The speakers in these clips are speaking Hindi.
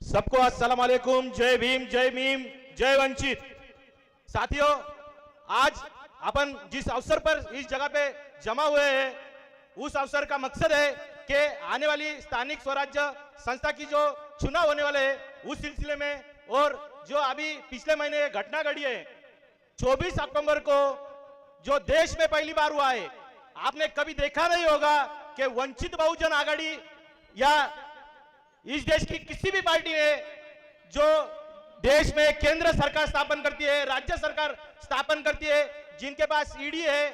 सबको अस्सलाम वालेकुम, जय भीम, जय मीम, जय वंचित। साथियों, आज अपन जिस अवसर पर इस जगह पे जमा हुए हैं, उस अवसर का मकसद है कि आने वाली स्थानिक स्वराज्य संस्था की जो चुनाव होने वाले हैं, उस सिलसिले में और जो अभी पिछले महीने घटना घटी है 24 अक्टूबर को, जो देश में पहली बार हुआ है। आपने कभी देखा नहीं होगा कि वंचित बहुजन आघाड़ी या इस देश की किसी भी पार्टी ने जो देश में केंद्र सरकार स्थापन करती है, राज्य सरकार स्थापन करती है, जिनके पास ईडी है,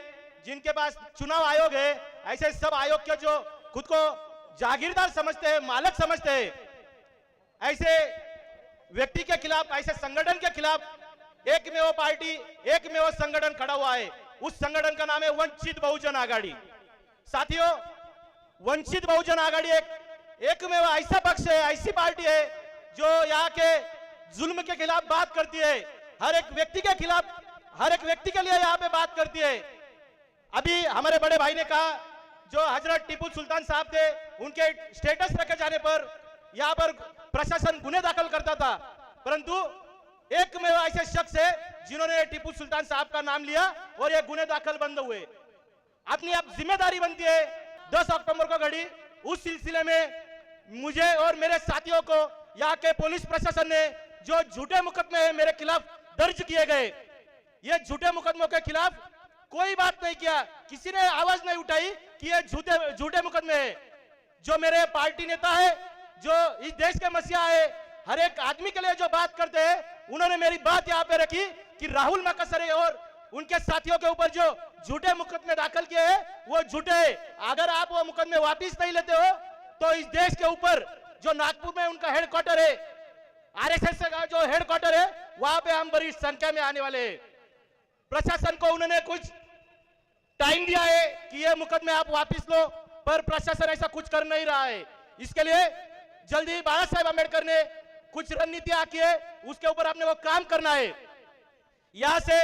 जिनके पास चुनाव आयोग है, ऐसे सब आयोग के जो खुद को जागीरदार समझते हैं, मालक समझते हैं, ऐसे व्यक्ति के खिलाफ, ऐसे संगठन के खिलाफ एकमेव पार्टी, एकमेव संगठन खड़ा हुआ है। उस संगठन का नाम है वंचित बहुजन आघाड़ी। साथियों, वंचित बहुजन आघाड़ी एकमेव ऐसा पक्ष है, ऐसी पार्टी है जो यहाँ के जुल्म के खिलाफ बात करती है, हर एक व्यक्ति के खिलाफ, हर एक व्यक्ति के लिए यहाँ पे बात करती है। अभी हमारे बड़े भाई ने कहा, जो हजरत टीपू सुल्तान साहब थे, उनके स्टेटस रखे जाने पर यहाँ पर प्रशासन गुने दाखिल करता था, परंतु एकमेव ऐसे शख्स है जिन्होंने टीपू सुल्तान साहब का नाम लिया और ये गुने दाखिल बंद हुए। अपनी अब जिम्मेदारी बनती है 10 अक्टूबर को घड़ी, उस सिलसिले में मुझे और मेरे साथियों को यहाँ के पुलिस प्रशासन ने जो झूठे मुकदमे मेरे खिलाफ दर्ज किए गए, ये झूठे मुकदमों के खिलाफ कोई बात नहीं किया, किसी ने आवाज नहीं उठाई कि ये झूठे मुकदमे है। जो मेरे पार्टी नेता है, जो इस देश के मसीहा है, हर एक आदमी के लिए जो बात करते हैं, उन्होंने मेरी बात यहाँ पे रखी कि राहुल माकसरे और उनके साथियों के ऊपर जो झूठे मुकदमे दाखिल किए हैं, वो झूठे हैं। अगर आप वो मुकदमे वापिस नहीं लेते हो तो इस देश के ऊपर जो नागपुर में उनका हेडक्वार्टर है, आरएसएस का जो हेडक्वार्टर है, वहां पे हम बड़ी संख्या में आने वाले हैं। प्रशासन को उन्होंने कुछ टाइम दिया है कि ये मुकदमे आप वापिस लो, पर प्रशासन ऐसा कुछ कर नहीं रहा है। इसके लिए जल्दी बाबा साहेब अम्बेडकर ने कुछ रणनीतियां की है, उसके ऊपर आपने वो काम करना है। यहां से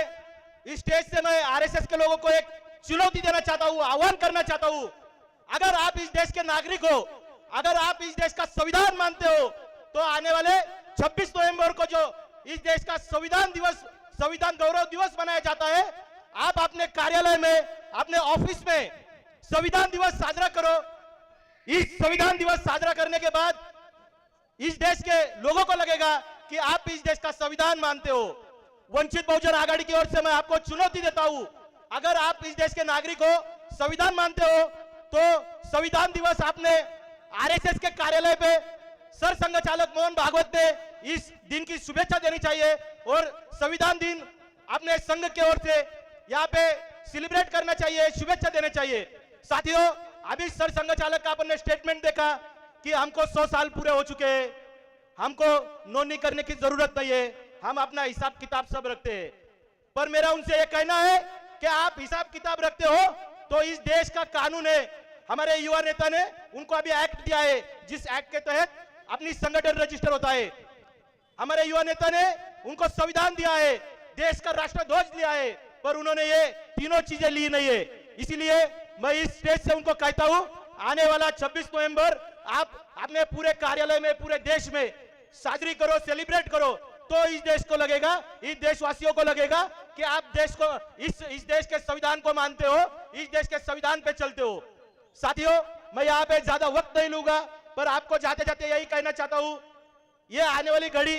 इस स्टेज से मैं आरएसएस के लोगों को एक चुनौती देना चाहता हूं, आह्वान करना चाहता हूं। अगर आप इस देश के नागरिक हो, अगर आप इस देश का संविधान मानते हो, तो आने वाले 26 नवंबर को जो इस देश का संविधान दिवस, संविधान गौरव दिवस मनाया जाता है, आप अपने कार्यालय में, अपने ऑफिस में संविधान दिवस साजरा करो। इस संविधान दिवस साजरा करने के बाद इस देश के लोगों को लगेगा कि आप इस देश का संविधान मानते हो। वंचित बहुजन आघाड़ी की ओर से मैं आपको चुनौती देता हूं, अगर आप इस देश के नागरिक हो, संविधान मानते हो, तो संविधान दिवस आपने आरएसएस के कार्यालय पे सर संघ चालक मोहन भागवत ने इस दिन की शुभेच्छा देनी चाहिए और संविधान दिन अपने संघ की ओर से यहाँ पे सेलिब्रेट करना चाहिए, शुभेच्छा देने चाहिए। साथियों, अभी सर संघ चालक का अपन ने स्टेटमेंट देखा कि हमको 100 साल पूरे हो चुके हैं, हमको नोंदनी करने की जरूरत नहीं है, हम अपना हिसाब किताब सब रखते हैं। पर मेरा उनसे यह कहना है कि आप हिसाब किताब रखते हो तो इस देश का कानून है, हमारे युवा नेता ने उनको अभी एक्ट दिया है, जिस एक्ट के तहत अपनी संगठन रजिस्टर होता है। हमारे युवा नेता ने उनको संविधान दिया है, देश का राष्ट्रध्वज लिया है, पर उन्होंने ये तीनों चीजें ली नहीं है। इसीलिए मैं इस स्टेज से उनको कहता हूं, आने वाला 26 नवंबर आप अपने पूरे कार्यालय में, पूरे देश में साजरी करो, सेलिब्रेट करो, तो इस देश को लगेगा, इस देशवासियों को लगेगा कि आप देश को, इस देश के संविधान को मानते हो, इस देश के संविधान पे चलते हो। साथियों, मैं यहाँ पे ज्यादा वक्त नहीं लूंगा, पर आपको जाते जाते यही कहना चाहता हूं, ये आने वाली घड़ी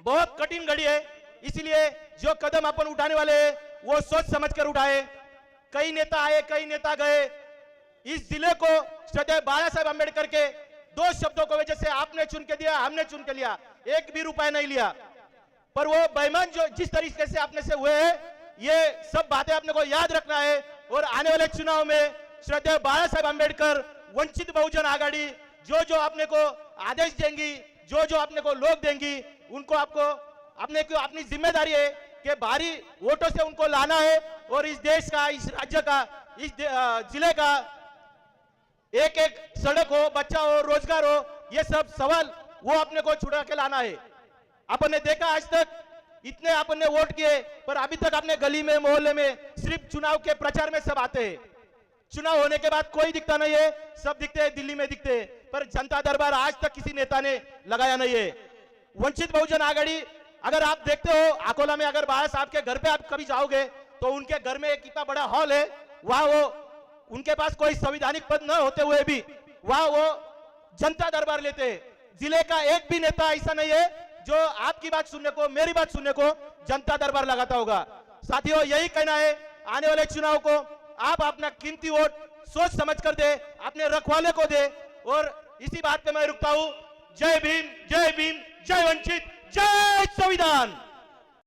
बहुत कठिन घड़ी है, इसलिए जो कदम अपन उठाने वाले हैं वो सोच समझ कर उठाए। कई नेता आए, कई नेता गए, इस जिले को श्रद्धेय बाबा साहेब अम्बेडकर के 2 शब्दों को वजह से आपने चुन के दिया, हमने चुन के लिया, एक भी रुपया नहीं लिया, पर वो बेईमान जो जिस तरीके से आपने से हुए हैं, ये सब बातें आपने को याद रखना है। और आने वाले चुनाव में श्रद्धेय बाबा साहेब अम्बेडकर, वंचित बहुजन आघाड़ी जो जो आपने को आदेश देंगी, जो जो आपने को लोग देंगी, उनको आपको अपनी जिम्मेदारी है कि भारी वोटों से उनको लाना है और इस देश का, इस राज्य का, इस जिले का एक एक सड़क हो, बच्चा हो, रोजगार हो, ये सब सवाल वो अपने को छुड़ा के लाना है। अपन ने देखा आज तक इतने अपन ने वोट किए, पर अभी तक अपने गली में, मोहल्ले में सिर्फ चुनाव के प्रचार में सब आते हैं। चुनाव होने के बाद कोई दिखता नहीं है, सब दिखते हैं दिल्ली में दिखते हैं, पर जनता दरबार आज तक किसी नेता ने लगाया नहीं है। वंचित बहुजन आघाड़ी, अगर आप देखते हो अकोला में, अगर बाळा साहब के घर पे आप कभी जाओगे तो उनके घर में एक कितना बड़ा हॉल है, वहां वो उनके पास कोई संवैधानिक पद न होते हुए भी वहां वो जनता दरबार लेते हैं। जिले का एक भी नेता ऐसा नहीं है जो आपकी बात सुनने को, मेरी बात सुनने को जनता दरबार लगाता होगा। साथियों, यही कहना है, आने वाले चुनाव को आप अपना कीमती वोट सोच समझ कर दे, अपने रखवाले को दे। और इसी बात पे मैं रुकता हूं। जय भीम, जय भीम, जय वंचित, जय संविधान।